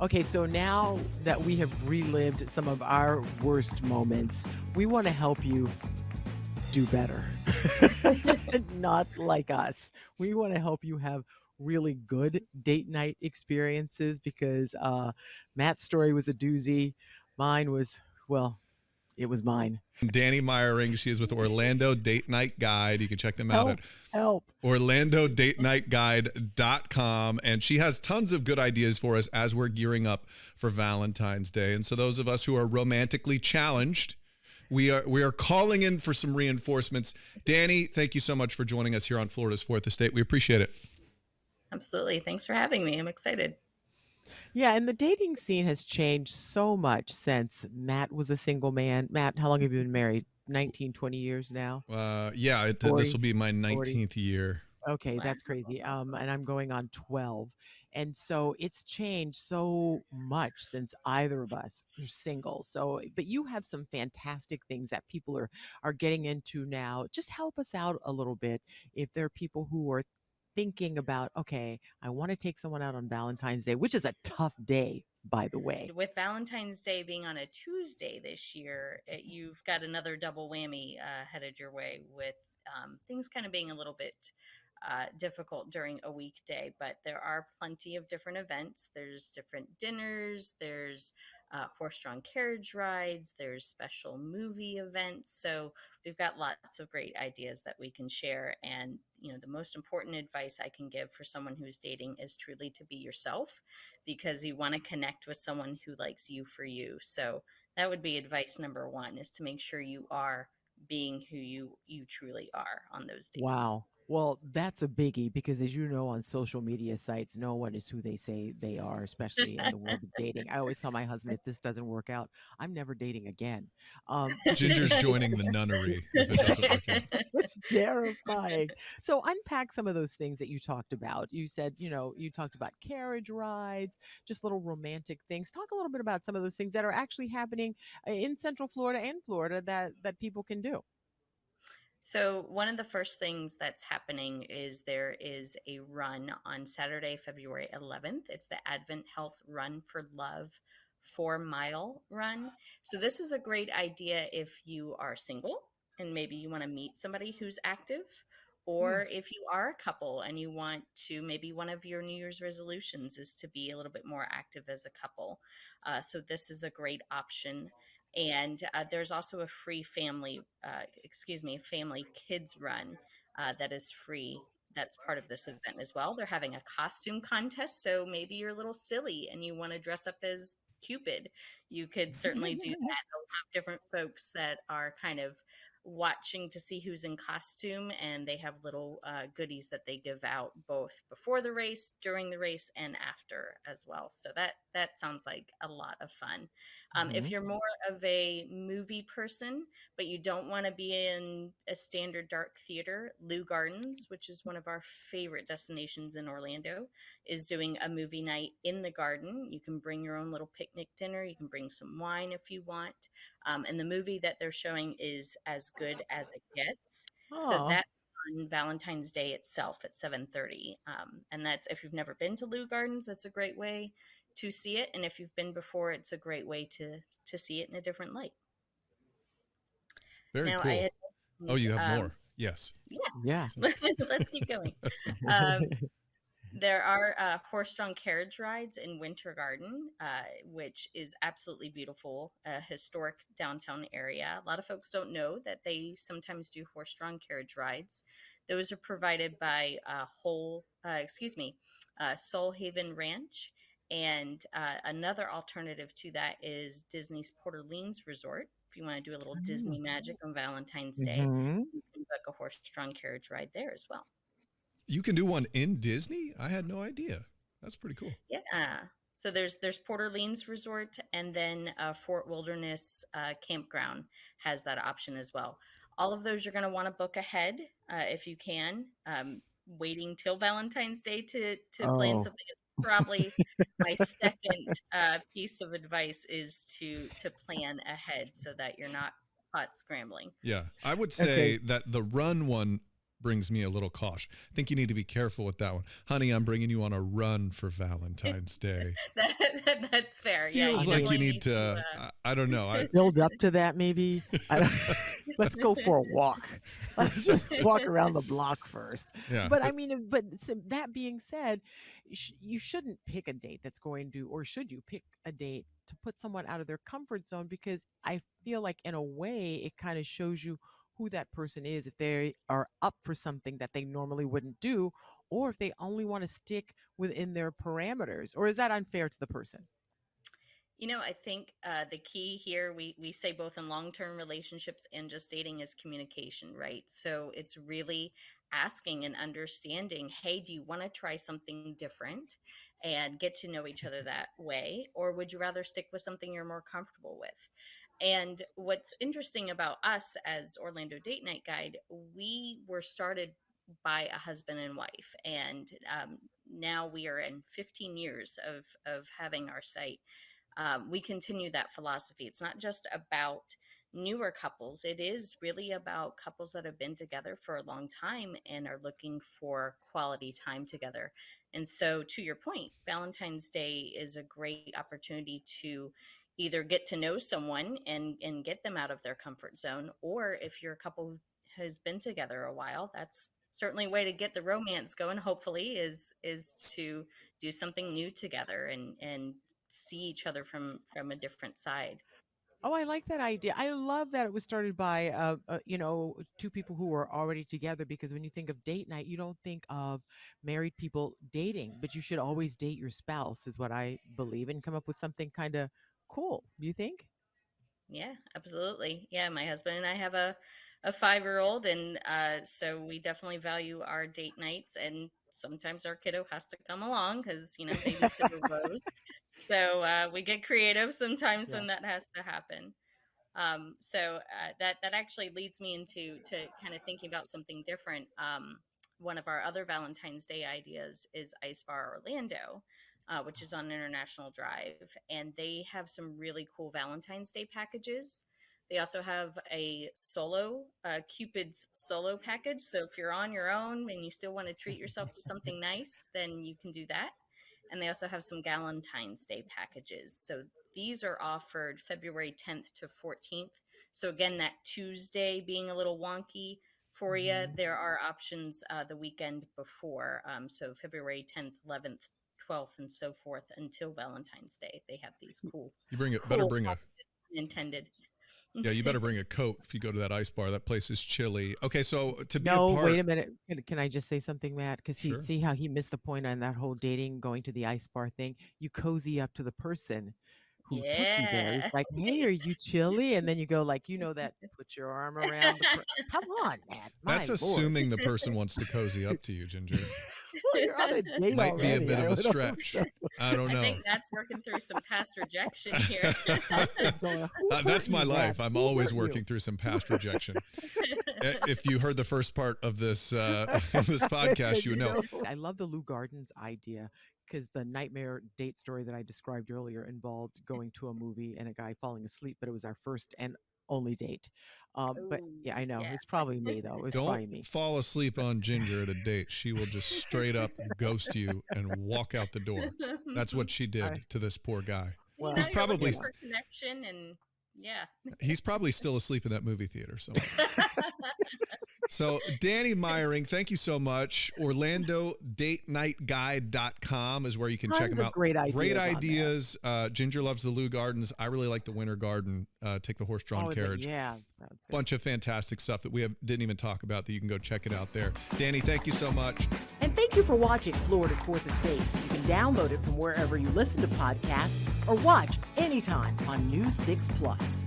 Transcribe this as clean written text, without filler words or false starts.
Okay, so now that we have relived some of our worst moments, we want to help you do better. Not like us. We want to help you have really good date night experiences because Matt's story was a doozy. Mine was, well, it was mine. Danny Meyering. She is with Orlando Date Night Guide. You can check them out Help, at help. orlandodatenightguide.com. And she has tons of good ideas for us as we're gearing up for Valentine's Day. And so those of us who are romantically challenged, we are calling in for some reinforcements. Danny, thank you so much for joining us here on Florida's Fourth Estate. We appreciate it. Absolutely. Thanks for having me. I'm excited. Yeah, and the dating scene has changed so much since Matt was a single man. Matt, how long have you been married? 19, 20 years now? This will be my 19th year. Okay, Wow. that's crazy. And I'm going on 12. And so it's changed so much since either of us are single. So, but you have some fantastic things that people are getting into now. Just help us out a little bit if there are people who are thinking about, okay, I want to take someone out on Valentine's Day, which is a tough day, by the way. With Valentine's Day being on a Tuesday this year, you've got another double whammy headed your way with things kind of being a little bit difficult during a weekday, but there are plenty of different events. There's different dinners, there's horse-drawn carriage rides, there's special movie events. So we've got lots of great ideas that we can share. And, the most important advice I can give for someone who's dating is truly to be yourself, because you want to connect with someone who likes you for you. So that would be advice number one, is to make sure you are being who you truly are on those dates. Wow. Well, that's a biggie because, as you know, on social media sites, no one is who they say they are, especially in the world of dating. I always tell my husband, if this doesn't work out, I'm never dating again. Ginger's joining the nunnery if it doesn't work out. It's terrifying. So unpack some of those things that you talked about. You said, you talked about carriage rides, just little romantic things. Talk a little bit about some of those things that are actually happening in Central Florida and Florida that people can do. So one of the first things that's happening is there is a run on Saturday, February 11th. It's the Advent Health Run for Love 4-mile run. So this is a great idea if you are single and maybe you want to meet somebody who's active, or if you are a couple and you want to, maybe one of your New Year's resolutions is to be a little bit more active as a couple. So this is a great option. And there's also a free family kids run that is free. That's part of this event as well. They're having a costume contest. So maybe you're a little silly and you want to dress up as Cupid. You could certainly do that. They'll have different folks that are kind of watching to see who's in costume, and they have little goodies that they give out both before the race, during the race, and after as well. So that sounds like a lot of fun. If you're more of a movie person, but you don't want to be in a standard dark theater, Lou Gardens, which is one of our favorite destinations in Orlando, is doing a movie night in the garden. You can bring your own little picnic dinner. You can bring some wine if you want. And the movie that they're showing is As Good as It Gets. So that's on Valentine's Day itself at 7:30. And that's, if you've never been to Lou Gardens, that's a great way to see it. And if you've been before, it's a great way to see it in a different light. Very cool. You have more. Yes. Yeah. Let's keep going. There are horse-drawn carriage rides in Winter Garden, which is absolutely beautiful, a historic downtown area. A lot of folks don't know that they sometimes do horse-drawn carriage rides. Those are provided by Soul Haven Ranch. And another alternative to that is Disney's Port Orleans Resort. If you want to do a little Disney magic on Valentine's Day, you can book a horse-drawn carriage ride there as well. You can do one in Disney? I had no idea. That's pretty cool. Yeah. So there's Port Orleans Resort, and then Fort Wilderness Campground has that option as well. All of those you're going to want to book ahead if you can. Waiting till Valentine's Day to plan something is probably my second piece of advice, is to plan ahead so that you're not caught scrambling. Yeah, I would say that the run one brings me a little caution. I think you need to be careful with that one. Honey, I'm bringing you on a run for Valentine's Day. That's fair. Yeah, Feels you like you definitely need to, I don't know. Build up to that, maybe. I don't, let's go for a walk. Let's just walk around the block first. Yeah. But I mean, that being said, you shouldn't pick a date that's going to, or should you pick a date to put someone out of their comfort zone? Because I feel like in a way it kind of shows you who that person is, if they are up for something that they normally wouldn't do, or if they only want to stick within their parameters, or is that unfair to the person? I think the key here, we say both in long-term relationships and just dating, is communication, right? So it's really asking and understanding, hey, do you want to try something different and get to know each other that way? Or would you rather stick with something you're more comfortable with? And what's interesting about us as Orlando Date Night Guide, we were started by a husband and wife. And now we are in 15 years of having our site. We continue that philosophy. It's not just about newer couples. It is really about couples that have been together for a long time and are looking for quality time together. And so, to your point, Valentine's Day is a great opportunity to either get to know someone and get them out of their comfort zone, or if you're a couple who has been together a while, that's certainly a way to get the romance going. Hopefully, is to do something new together and see each other from a different side. Oh, I like that idea. I love that it was started by, two people who were already together. Because when you think of date night, you don't think of married people dating, but you should always date your spouse, is what I believe, and come up with something kind of cool. Do you think? Yeah, absolutely. Yeah, my husband and I have a 5-year-old, and so we definitely value our date nights. And sometimes our kiddo has to come along because babysitter woes. So we get creative sometimes Yeah. when that has to happen. That actually leads me into to kind of thinking about something different. One of our other Valentine's Day ideas is Ice Bar Orlando, which is on International Drive, and they have some really cool Valentine's Day packages. They also have a Cupid's solo package. So if you're on your own and you still want to treat yourself to something nice, then you can do that. And they also have some Galentine's Day packages. So these are offered February 10th to 14th. So again, that Tuesday being a little wonky for you, Mhm. there are options the weekend before. So February 10th, 11th, 12th, and so forth until Valentine's Day. They have these You bring it, better cool bring a, packages intended. yeah, you better bring a coat if you go to that ice bar. That place is chilly. Okay, so to be a No, part, wait a minute. Can I just say something, Matt? Because sure. see how he missed the point on that whole dating, going to the ice bar thing. You cozy up to the person who took you there. It's Yeah. like, hey, are you chilly? And then you go like, that, put your arm around the come on, Matt. That's My Lord. assuming the person wants to cozy up to you, Ginger. Well, you're on a date Might be a already. bit I of a don't know. stretch. I don't I know. think that's working through some past rejection here. It's going, who That's hurt my you, life. Matt? I'm Who always hurt you? working through some past rejection. If you heard the first part of this of this podcast, you would know. I love the Lou Gardens idea, because the nightmare date story that I described earlier involved going to a movie and a guy falling asleep, but it was our first and only date. But Ooh, yeah, I know yeah. it's probably me though. It was Don't probably me. fall asleep on Ginger at a date. She will just straight up ghost you and walk out the door. That's what she did I- to this poor guy. Well, He's You're probably looking for connection, and yeah. He's probably still asleep in that movie theater somewhere. So, Danny Meyering, thank you so much. OrlandoDateNightGuide.com is where you can check Tons them of out. great Great ideas ideas. Ginger loves the Lou Gardens. I really like the Winter Garden. Take the horse-drawn carriage. Yeah, that's good. Bunch of fantastic stuff that we didn't even talk about that you can go check it out there. Danny, thank you so much. And thank you for watching Florida's Fourth Estate. You can download it from wherever you listen to podcasts or watch anytime on News 6 Plus.